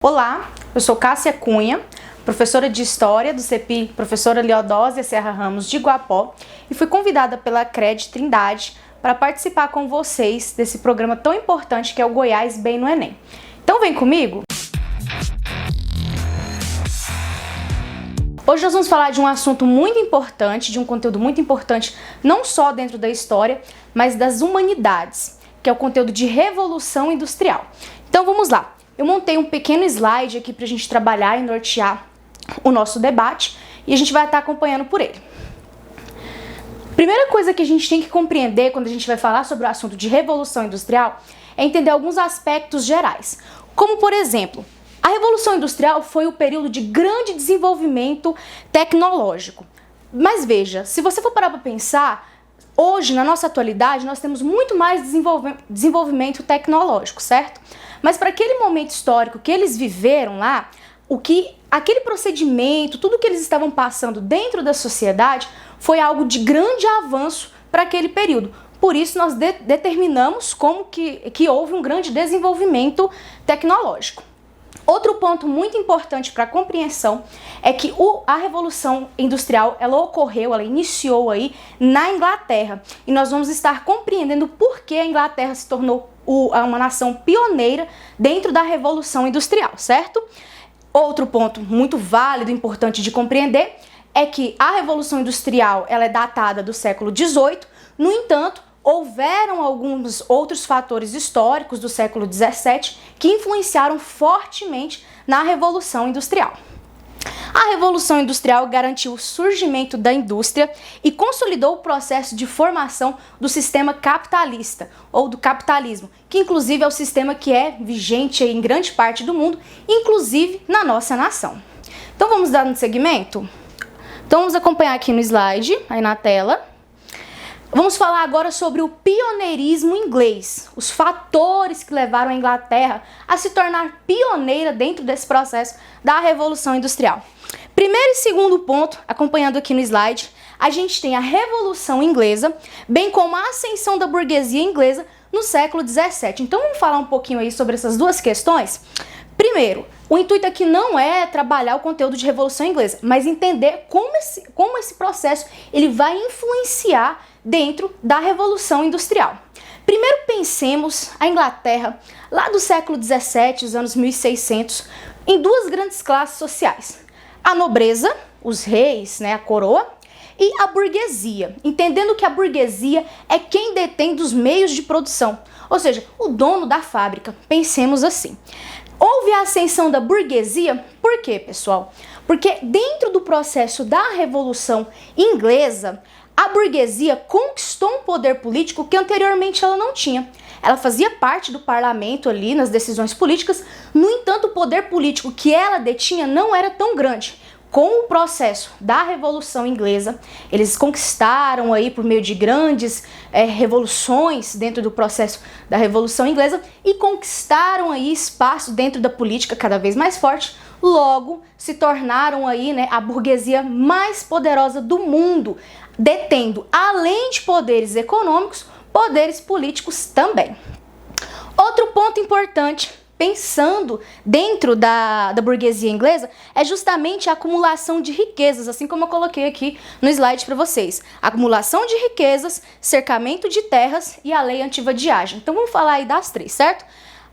Olá, eu sou Cássia Cunha, professora de História do CEPI Professora Leodósia Serra Ramos de Iguapó, e fui convidada pela CRED Trindade para participar com vocês desse programa tão importante que é o Goiás Bem no Enem. Então vem comigo! Hoje nós vamos falar de um assunto muito importante, de um conteúdo muito importante, não só dentro da história, mas das humanidades, que é o conteúdo de Revolução Industrial. Então vamos lá! Eu montei um pequeno slide aqui para a gente trabalhar e nortear o nosso debate e a gente vai estar acompanhando por ele. Primeira coisa que a gente tem que compreender quando a gente vai falar sobre o assunto de Revolução Industrial é entender alguns aspectos gerais, como por exemplo, a Revolução Industrial foi o período de grande desenvolvimento tecnológico. Mas veja, se você for parar para pensar, hoje, na nossa atualidade, nós temos muito mais desenvolvimento tecnológico, certo? Mas para aquele momento histórico que eles viveram lá, aquele procedimento, tudo que eles estavam passando dentro da sociedade foi algo de grande avanço para aquele período. Por isso nós determinamos como que houve um grande desenvolvimento tecnológico. Outro ponto muito importante para a compreensão é que a Revolução Industrial, ela iniciou aí na Inglaterra. E nós vamos estar compreendendo por que a Inglaterra se tornou uma nação pioneira dentro da Revolução Industrial, certo? Outro ponto muito válido e importante de compreender é que a Revolução Industrial ela é datada do século XVIII, no entanto, houveram alguns outros fatores históricos do século XVII que influenciaram fortemente na Revolução Industrial. A Revolução Industrial garantiu o surgimento da indústria e consolidou o processo de formação do sistema capitalista, ou do capitalismo, que inclusive é o sistema que é vigente em grande parte do mundo, inclusive na nossa nação. Então vamos dar um segmento? Então vamos acompanhar aqui no slide, aí na tela. Vamos falar agora sobre o pioneirismo inglês, os fatores que levaram a Inglaterra a se tornar pioneira dentro desse processo da Revolução Industrial. Primeiro e segundo ponto, acompanhando aqui no slide, a gente tem a Revolução Inglesa, bem como a ascensão da burguesia inglesa no século XVII. Então vamos falar um pouquinho aí sobre essas duas questões? Primeiro, o intuito aqui não é trabalhar o conteúdo de Revolução Inglesa, mas entender como esse processo ele vai influenciar dentro da Revolução Industrial. Primeiro pensemos a Inglaterra, lá do século XVII, os anos 1600, em duas grandes classes sociais. A nobreza, os reis, a coroa, e a burguesia, entendendo que a burguesia é quem detém dos meios de produção, ou seja, o dono da fábrica. Pensemos assim. Houve a ascensão da burguesia, por quê, pessoal? Porque dentro do processo da Revolução Inglesa, a burguesia conquistou um poder político que anteriormente ela não tinha. Ela fazia parte do parlamento ali nas decisões políticas, no entanto o poder político que ela detinha não era tão grande. Com o processo da Revolução Inglesa, eles conquistaram aí por meio de grandes revoluções dentro do processo da Revolução Inglesa e conquistaram aí espaço dentro da política cada vez mais forte, logo se tornaram aí a burguesia mais poderosa do mundo, detendo, além de poderes econômicos, poderes políticos também. Outro ponto importante, pensando dentro da burguesia inglesa, é justamente a acumulação de riquezas, assim como eu coloquei aqui no slide para vocês. Acumulação de riquezas, cercamento de terras e a lei antivadiagem. Então vamos falar aí das três, certo?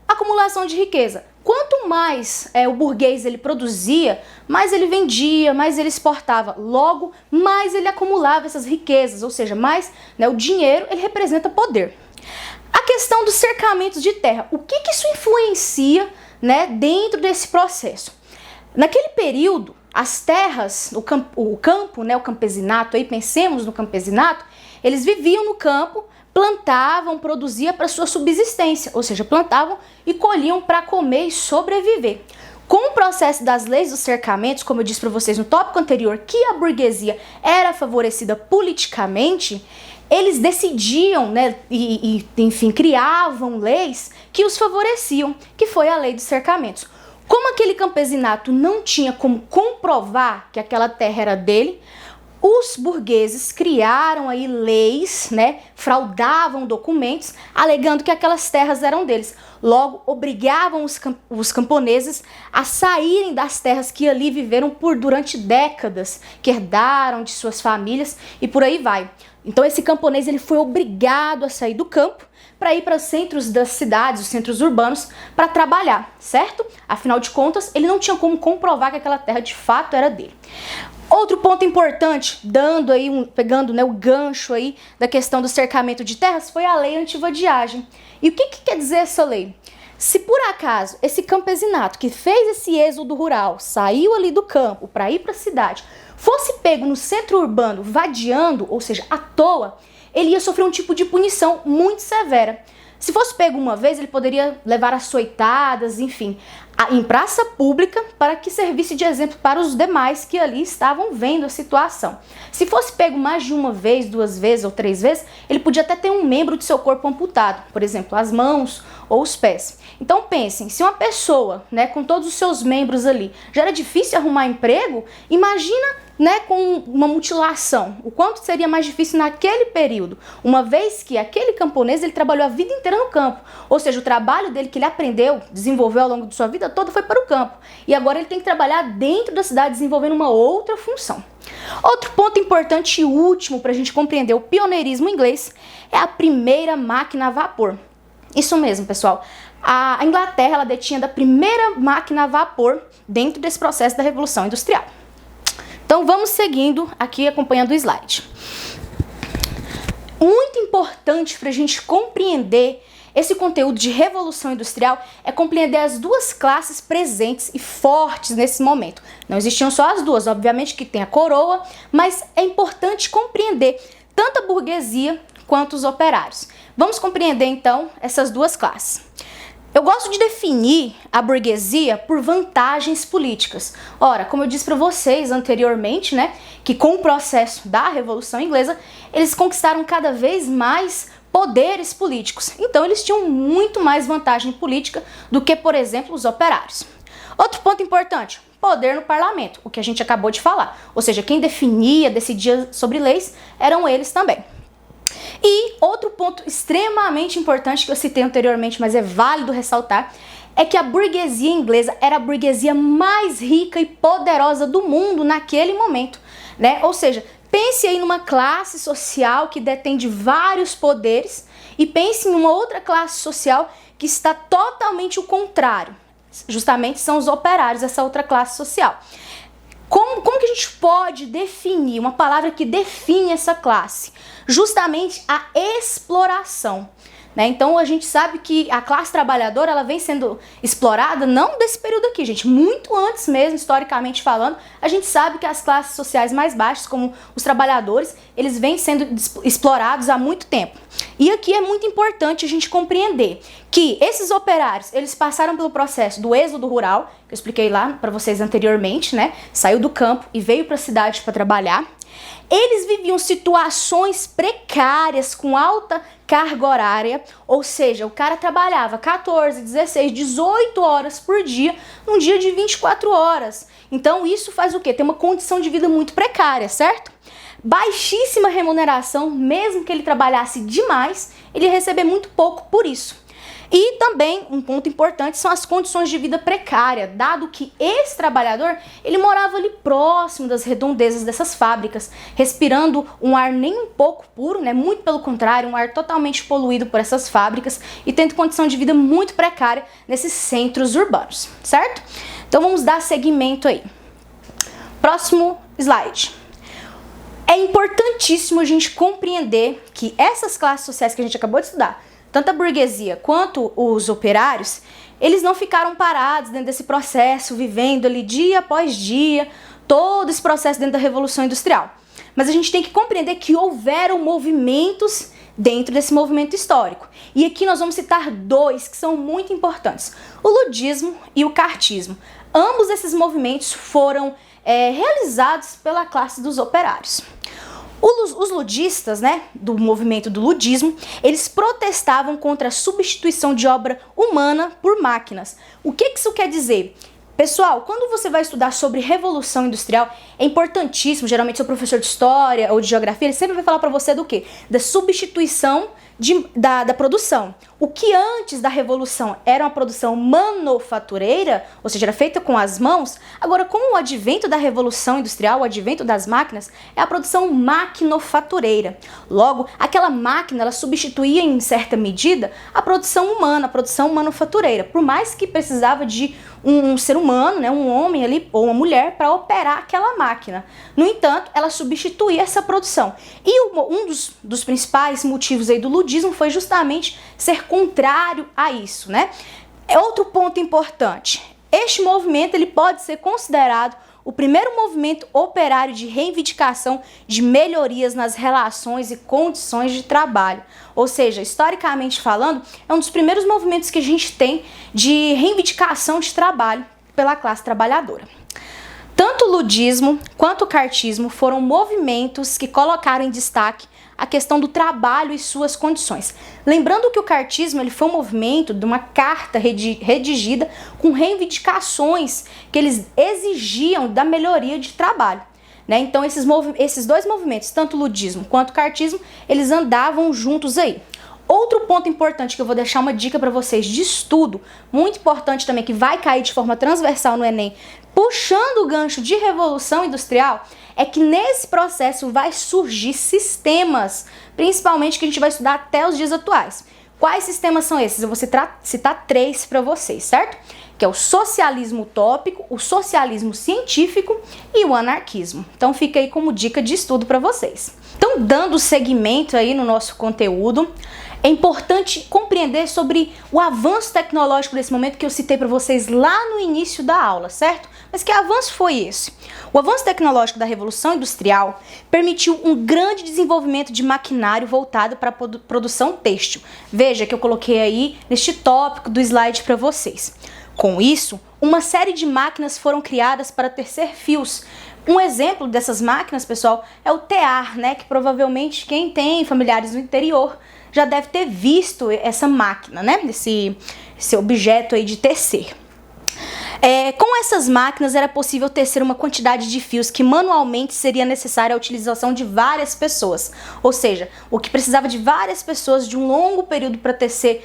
Acumulação de riqueza. Quanto mais o burguês ele produzia, mais ele vendia, mais ele exportava. Logo, mais ele acumulava essas riquezas, ou seja, mais o dinheiro ele representa poder. A questão dos cercamentos de terra, o que isso influencia dentro desse processo? Naquele período, as terras, o campesinato, aí pensemos no campesinato, eles viviam no campo, plantavam, produziam para sua subsistência, ou seja, plantavam e colhiam para comer e sobreviver. Com o processo das leis dos cercamentos, como eu disse para vocês no tópico anterior, que a burguesia era favorecida politicamente, eles decidiam, enfim, criavam leis que os favoreciam, que foi a lei dos cercamentos. Como aquele campesinato não tinha como comprovar que aquela terra era dele, os burgueses criaram aí leis, né, fraudavam documentos, alegando que aquelas terras eram deles. Logo, obrigavam os camponeses a saírem das terras que ali viveram durante décadas, que herdaram de suas famílias e por aí vai. Então esse camponês ele foi obrigado a sair do campo para ir para os centros das cidades, os centros urbanos, para trabalhar, certo? Afinal de contas, ele não tinha como comprovar que aquela terra de fato era dele. Outro ponto importante, pegando, né, o gancho aí da questão do cercamento de terras, foi a lei antivadiagem. E o que quer dizer essa lei? Se por acaso esse campesinato que fez esse êxodo rural, saiu ali do campo para ir para a cidade, fosse pego no centro urbano vadiando, ou seja, à toa, ele ia sofrer um tipo de punição muito severa. Se fosse pego uma vez, ele poderia levar açoitadas, enfim, em praça pública, para que servisse de exemplo para os demais que ali estavam vendo a situação. Se fosse pego mais de uma vez, 2 vezes ou 3 vezes, ele podia até ter um membro de seu corpo amputado, por exemplo, as mãos ou os pés. Então pensem, se uma pessoa, né, com todos os seus membros ali, já era difícil arrumar emprego, imagina, né, com uma mutilação, o quanto seria mais difícil naquele período, uma vez que aquele camponês ele trabalhou a vida inteira no campo, ou seja, o trabalho dele que ele aprendeu, desenvolveu ao longo de sua vida toda foi para o campo, e agora ele tem que trabalhar dentro da cidade desenvolvendo uma outra função. Outro ponto importante e último para a gente compreender o pioneirismo inglês é a primeira máquina a vapor. Isso mesmo, pessoal. A Inglaterra ela detinha da primeira máquina a vapor dentro desse processo da Revolução Industrial. Então vamos seguindo aqui acompanhando o slide. Muito importante para a gente compreender esse conteúdo de Revolução Industrial é compreender as duas classes presentes e fortes nesse momento. Não existiam só as duas, obviamente que tem a coroa, mas é importante compreender tanto a burguesia quanto os operários. Vamos compreender então essas duas classes. Eu gosto de definir a burguesia por vantagens políticas. Ora, como eu disse para vocês anteriormente, né, que com o processo da Revolução Inglesa, eles conquistaram cada vez mais poderes políticos. Então, eles tinham muito mais vantagem política do que, por exemplo, os operários. Outro ponto importante, poder no parlamento, o que a gente acabou de falar. Ou seja, quem definia, decidia sobre leis, eram eles também. E outro ponto extremamente importante que eu citei anteriormente, mas é válido ressaltar, é que a burguesia inglesa era a burguesia mais rica e poderosa do mundo naquele momento, né? Ou seja, pense aí numa classe social que detém de vários poderes e pense em uma outra classe social que está totalmente o contrário. Justamente são os operários, essa outra classe social. Como que a gente pode definir uma palavra que define essa classe? Justamente a exploração, né? Então a gente sabe que a classe trabalhadora ela vem sendo explorada não desse período aqui, gente, muito antes mesmo, historicamente falando. A gente sabe que as classes sociais mais baixas, como os trabalhadores, eles vêm sendo explorados há muito tempo. E aqui é muito importante a gente compreender que esses operários, eles passaram pelo processo do êxodo rural, que eu expliquei lá para vocês anteriormente, né? Saiu do campo e veio para a cidade para trabalhar. Eles viviam situações precárias com alta carga horária, ou seja, o cara trabalhava 14, 16, 18 horas por dia, num dia de 24 horas. Então isso faz o quê? Tem uma condição de vida muito precária, certo? Baixíssima remuneração, mesmo que ele trabalhasse demais, ele ia receber muito pouco por isso. E também, um ponto importante, são as condições de vida precária, dado que esse trabalhador, ele morava ali próximo das redondezas dessas fábricas, respirando um ar nem um pouco puro, né? Muito pelo contrário, um ar totalmente poluído por essas fábricas e tendo condição de vida muito precária nesses centros urbanos, certo? Então vamos dar seguimento aí. Próximo slide. É importantíssimo a gente compreender que essas classes sociais que a gente acabou de estudar, tanto a burguesia quanto os operários, eles não ficaram parados dentro desse processo, vivendo ali dia após dia, todo esse processo dentro da Revolução Industrial. Mas a gente tem que compreender que houveram movimentos dentro desse movimento histórico. E aqui nós vamos citar dois que são muito importantes, o ludismo e o cartismo. Ambos esses movimentos foram realizados pela classe dos operários. Os ludistas, né, do movimento do ludismo, eles protestavam contra a substituição de obra humana por máquinas. O que isso quer dizer? Pessoal, quando você vai estudar sobre Revolução Industrial, é importantíssimo, geralmente seu professor de História ou de Geografia, ele sempre vai falar para você do quê? Da substituição da produção. O que antes da Revolução era uma produção manufatureira, ou seja, era feita com as mãos, agora com o advento da Revolução Industrial, o advento das máquinas, é a produção maquinofatureira. Logo, aquela máquina, ela substituía em certa medida a produção humana, a produção manufatureira, por mais que precisava de um ser humano, né, um homem ali, ou uma mulher, para operar aquela máquina. No entanto, ela substituía essa produção. E um dos principais motivos aí do ludismo foi justamente ser contrário a isso, né? Outro ponto importante, este movimento ele pode ser considerado o primeiro movimento operário de reivindicação de melhorias nas relações e condições de trabalho. Ou seja, historicamente falando, é um dos primeiros movimentos que a gente tem de reivindicação de trabalho pela classe trabalhadora. Tanto o ludismo quanto o cartismo foram movimentos que colocaram em destaque a questão do trabalho e suas condições. Lembrando que o cartismo ele foi um movimento de uma carta redigida com reivindicações que eles exigiam da melhoria de trabalho, né? Então esses dois movimentos, tanto o ludismo quanto o cartismo, eles andavam juntos aí. Outro ponto importante que eu vou deixar uma dica para vocês de estudo, muito importante também, que vai cair de forma transversal no Enem, puxando o gancho de Revolução Industrial, é que nesse processo vai surgir sistemas, principalmente que a gente vai estudar até os dias atuais. Quais sistemas são esses? Eu vou citar 3 para vocês, certo? Que é o socialismo utópico, o socialismo científico e o anarquismo. Então fica aí como dica de estudo para vocês. Então, dando seguimento aí no nosso conteúdo, é importante compreender sobre o avanço tecnológico desse momento que eu citei para vocês lá no início da aula, certo? Mas que avanço foi esse? O avanço tecnológico da Revolução Industrial permitiu um grande desenvolvimento de maquinário voltado para a produção têxtil. Veja que eu coloquei aí neste tópico do slide para vocês. Com isso, uma série de máquinas foram criadas para tecer fios. Um exemplo dessas máquinas, pessoal, é o tear, né? Que provavelmente quem tem familiares no interior já deve ter visto essa máquina, né? Esse objeto aí de tecer. Com essas máquinas era possível tecer uma quantidade de fios que manualmente seria necessária a utilização de várias pessoas. Ou seja, o que precisava de várias pessoas de um longo período para tecer,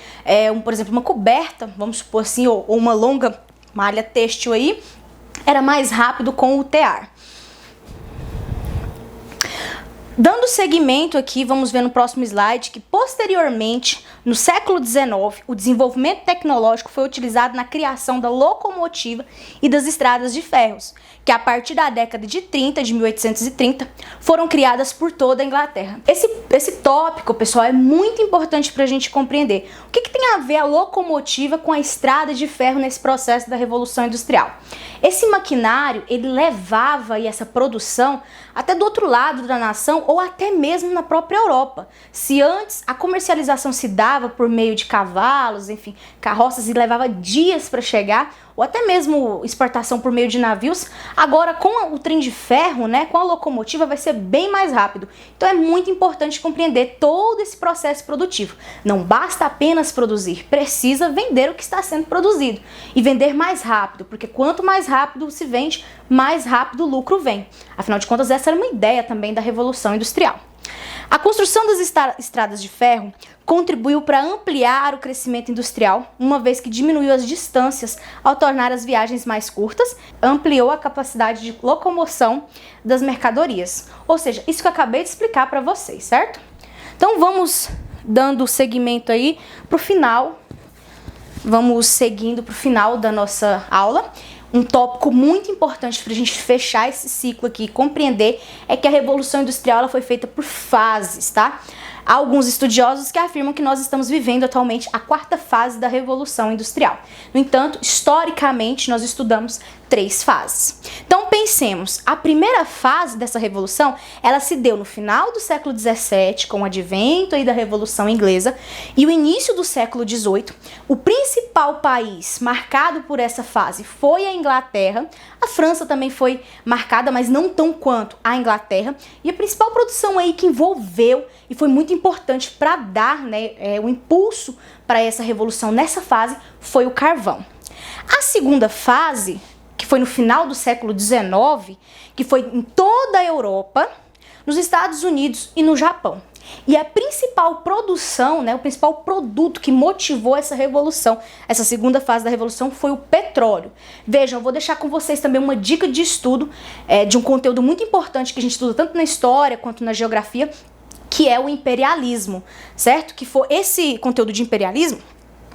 por exemplo, uma coberta, vamos supor assim, ou uma longa malha têxtil aí, era mais rápido com o tear. Dando seguimento aqui, vamos ver no próximo slide que posteriormente, no século XIX, o desenvolvimento tecnológico foi utilizado na criação da locomotiva e das estradas de ferros, que a partir da década de 1830, foram criadas por toda a Inglaterra. Esse tópico, pessoal, é muito importante para a gente compreender. O que tem a ver a locomotiva com a estrada de ferro nesse processo da Revolução Industrial? Esse maquinário, ele levava essa produção até do outro lado da nação ou até mesmo na própria Europa. Se antes a comercialização se dava por meio de cavalos, enfim, carroças e levava dias para chegar, ou até mesmo exportação por meio de navios, agora com o trem de ferro, né, com a locomotiva vai ser bem mais rápido. Então é muito importante compreender todo esse processo produtivo. Não basta apenas produzir, precisa vender o que está sendo produzido e vender mais rápido, porque quanto mais rápido se vende, mais rápido o lucro vem. Afinal de contas, essa era uma ideia também da Revolução Industrial. A construção das estradas de ferro contribuiu para ampliar o crescimento industrial, uma vez que diminuiu as distâncias ao tornar as viagens mais curtas, ampliou a capacidade de locomoção das mercadorias. Ou seja, isso que eu acabei de explicar para vocês, certo? Então vamos dando seguimento aí para o final, vamos seguindo para o final da nossa aula. Um tópico muito importante para a gente fechar esse ciclo aqui e compreender é que a Revolução Industrial ela foi feita por fases, tá? Há alguns estudiosos que afirmam que nós estamos vivendo atualmente a 4ª fase da Revolução Industrial. No entanto, historicamente, nós estudamos 3 fases. Então, pensemos, a primeira fase dessa revolução, ela se deu no final do século XVII, com o advento aí da Revolução Inglesa, e o início do século XVIII. O principal país marcado por essa fase foi a Inglaterra. A França também foi marcada, mas não tão quanto a Inglaterra. E a principal produção aí que envolveu e foi muito importante para dar, né, o impulso para essa revolução nessa fase foi o carvão. A segunda fase foi no final do século XIX, que foi em toda a Europa, nos Estados Unidos e no Japão. E a principal produção, né, o principal produto que motivou essa revolução, essa segunda fase da revolução, foi o petróleo. Vejam, eu vou deixar com vocês também uma dica de estudo de um conteúdo muito importante que a gente estuda tanto na história quanto na geografia, que é o imperialismo, certo? Que for esse conteúdo de imperialismo,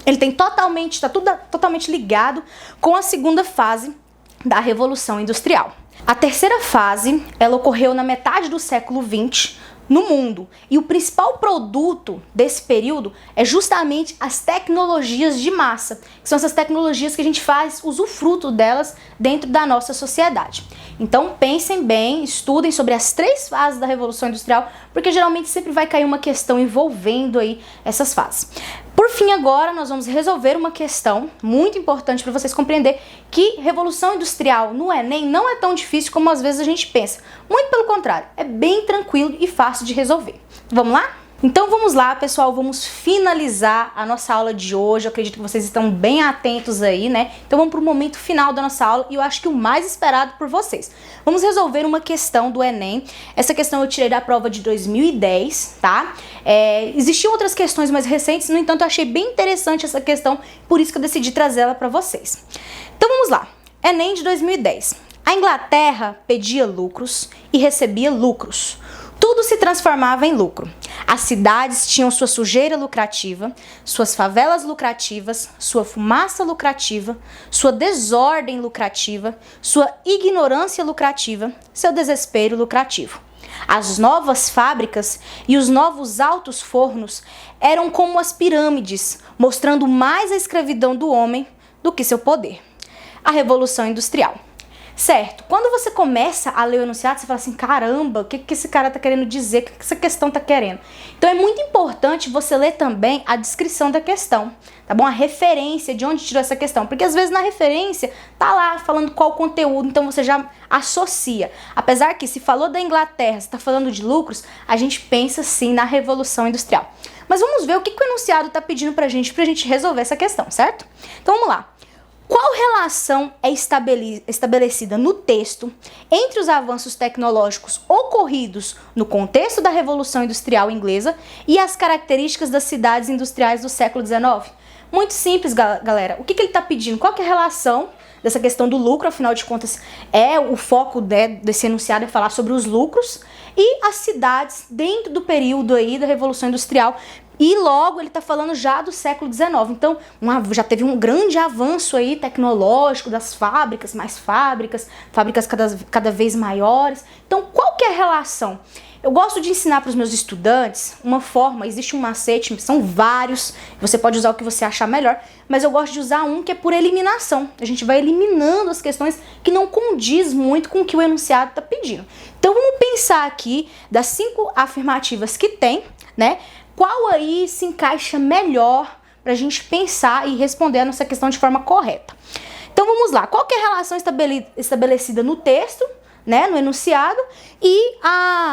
ele tem está tudo totalmente ligado com a segunda fase da Revolução Industrial. A terceira fase, ela ocorreu na metade do século XX no mundo. E o principal produto desse período é justamente as tecnologias de massa, que são essas tecnologias que a gente faz usufruto delas dentro da nossa sociedade. Então pensem bem, estudem sobre as 3 fases da Revolução Industrial, porque geralmente sempre vai cair uma questão envolvendo aí essas fases. Por fim, agora nós vamos resolver uma questão muito importante para vocês compreenderem que Revolução Industrial no Enem não é tão difícil como às vezes a gente pensa. Muito pelo contrário, é bem tranquilo e fácil de resolver. Vamos lá? Então vamos lá, pessoal, vamos finalizar a nossa aula de hoje. Eu acredito que vocês estão bem atentos aí, né? Então vamos para o momento final da nossa aula e eu acho que o mais esperado por vocês. Vamos resolver uma questão do Enem. Essa questão eu tirei da prova de 2010, tá? Existiam outras questões mais recentes, no entanto eu achei bem interessante essa questão, por isso que eu decidi trazer ela para vocês. Então vamos lá, Enem de 2010. A Inglaterra pedia lucros e recebia lucros. Tudo se transformava em lucro. As cidades tinham sua sujeira lucrativa, suas favelas lucrativas, sua fumaça lucrativa, sua desordem lucrativa, sua ignorância lucrativa, seu desespero lucrativo. As novas fábricas e os novos altos fornos eram como as pirâmides, mostrando mais a escravidão do homem do que seu poder. A Revolução Industrial. Certo, quando você começa a ler o enunciado, você fala assim, caramba, o que esse cara tá querendo dizer, o que essa questão tá querendo? Então é muito importante você ler também a descrição da questão, tá bom? A referência, de onde tirou essa questão, porque às vezes na referência tá lá falando qual conteúdo, então você já associa. Apesar que se falou da Inglaterra, se tá falando de lucros, a gente pensa sim na Revolução Industrial. Mas vamos ver o que o enunciado tá pedindo pra gente resolver essa questão, certo? Então vamos lá. Qual relação é estabelecida no texto entre os avanços tecnológicos ocorridos no contexto da Revolução Industrial Inglesa e as características das cidades industriais do século XIX? Muito simples, galera. O que ele está pedindo? Qual que é a relação dessa questão do lucro? Afinal de contas, o foco desse enunciado é falar sobre os lucros e as cidades dentro do período aí da Revolução Industrial. E logo ele está falando já do século XIX, então já teve um grande avanço aí tecnológico das fábricas, mais fábricas cada vez maiores. Então qual que é a relação? Eu gosto de ensinar para os meus estudantes uma forma, existe um macete, são vários, você pode usar o que você achar melhor, mas eu gosto de usar um que é por eliminação. A gente vai eliminando as questões que não condiz muito com o que o enunciado está pedindo. Então vamos pensar aqui das 5 afirmativas que tem, né? Qual aí se encaixa melhor para a gente pensar e responder a nossa questão de forma correta? Então vamos lá, qual que é a relação estabelecida no texto, né, no enunciado, e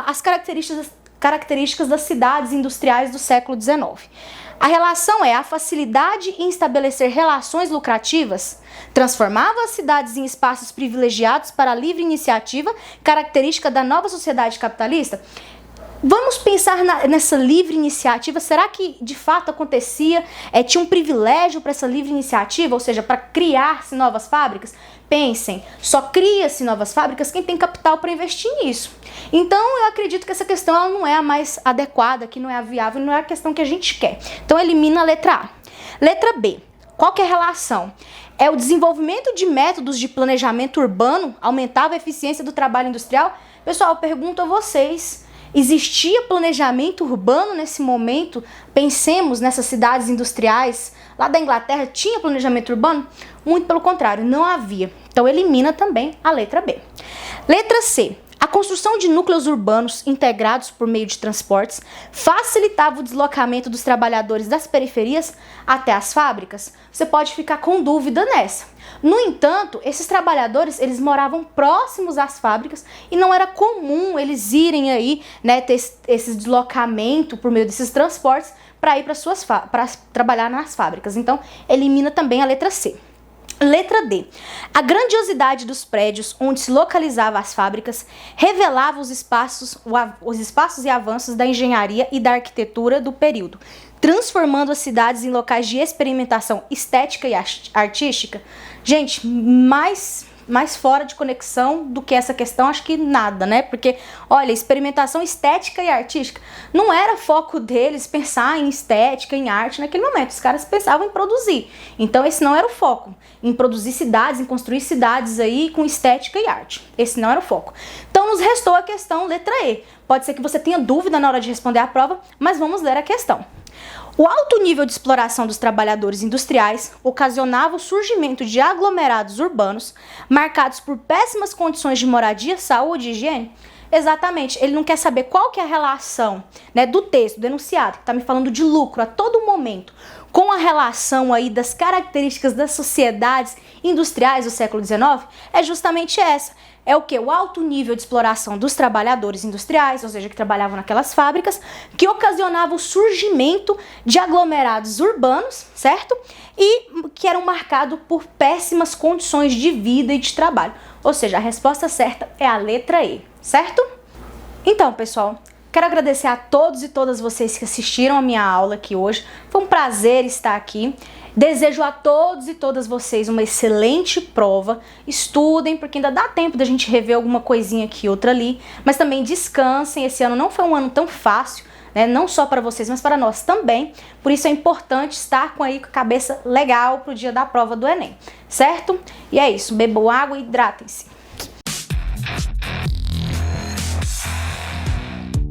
as características das cidades industriais do século XIX? A relação é a facilidade em estabelecer relações lucrativas, transformava as cidades em espaços privilegiados para a livre iniciativa, característica da nova sociedade capitalista. Vamos pensar nessa livre iniciativa, será que de fato acontecia, tinha um privilégio para essa livre iniciativa, ou seja, para criar-se novas fábricas? Pensem, só cria-se novas fábricas quem tem capital para investir nisso. Então eu acredito que essa questão ela não é a mais adequada, que não é a viável, não é a questão que a gente quer. Então elimina a letra A. Letra B, qual que é a relação? É o desenvolvimento de métodos de planejamento urbano aumentava a eficiência do trabalho industrial? Pessoal, eu pergunto a vocês, existia planejamento urbano nesse momento? Pensemos nessas cidades industriais lá da Inglaterra, tinha planejamento urbano? Muito pelo contrário, não havia. Então elimina também a letra B. Letra C. A construção de núcleos urbanos integrados por meio de transportes facilitava o deslocamento dos trabalhadores das periferias até as fábricas? Você pode ficar com dúvida nessa. No entanto, esses trabalhadores, eles moravam próximos às fábricas e não era comum eles irem aí, né, ter esse deslocamento por meio desses transportes para ir para trabalhar nas fábricas. Então, elimina também a letra C. Letra D. A grandiosidade dos prédios onde se localizavam as fábricas revelava os espaços e avanços da engenharia e da arquitetura do período, transformando as cidades em locais de experimentação estética e artística. Gente, mais fora de conexão do que essa questão, acho que nada, né? Porque, olha, experimentação estética e artística não era foco deles pensar em estética, em arte naquele momento. Os caras pensavam em produzir. Então, esse não era o foco. Em produzir cidades, em construir cidades aí com estética e arte. Esse não era o foco. Então, nos restou a questão letra E. Pode ser que você tenha dúvida na hora de responder a prova, mas vamos ler a questão. O alto nível de exploração dos trabalhadores industriais ocasionava o surgimento de aglomerados urbanos marcados por péssimas condições de moradia, saúde e higiene? Exatamente, ele não quer saber qual que é a relação, né, do texto, do enunciado, que está me falando de lucro a todo momento, com a relação aí das características das sociedades industriais do século XIX, é justamente essa. É o que? O alto nível de exploração dos trabalhadores industriais, ou seja, que trabalhavam naquelas fábricas, que ocasionava o surgimento de aglomerados urbanos, certo? E que eram marcados por péssimas condições de vida e de trabalho. Ou seja, a resposta certa é a letra E, certo? Então, pessoal, quero agradecer a todos e todas vocês que assistiram a minha aula aqui hoje. Foi um prazer estar aqui. Desejo a todos e todas vocês uma excelente prova. Estudem, porque ainda dá tempo da gente rever alguma coisinha aqui, outra ali. Mas também descansem. Esse ano não foi um ano tão fácil, né? Não só para vocês, mas para nós também. Por isso é importante estar com a cabeça legal para o dia da prova do Enem, certo? E é isso. Bebam água e hidratem-se.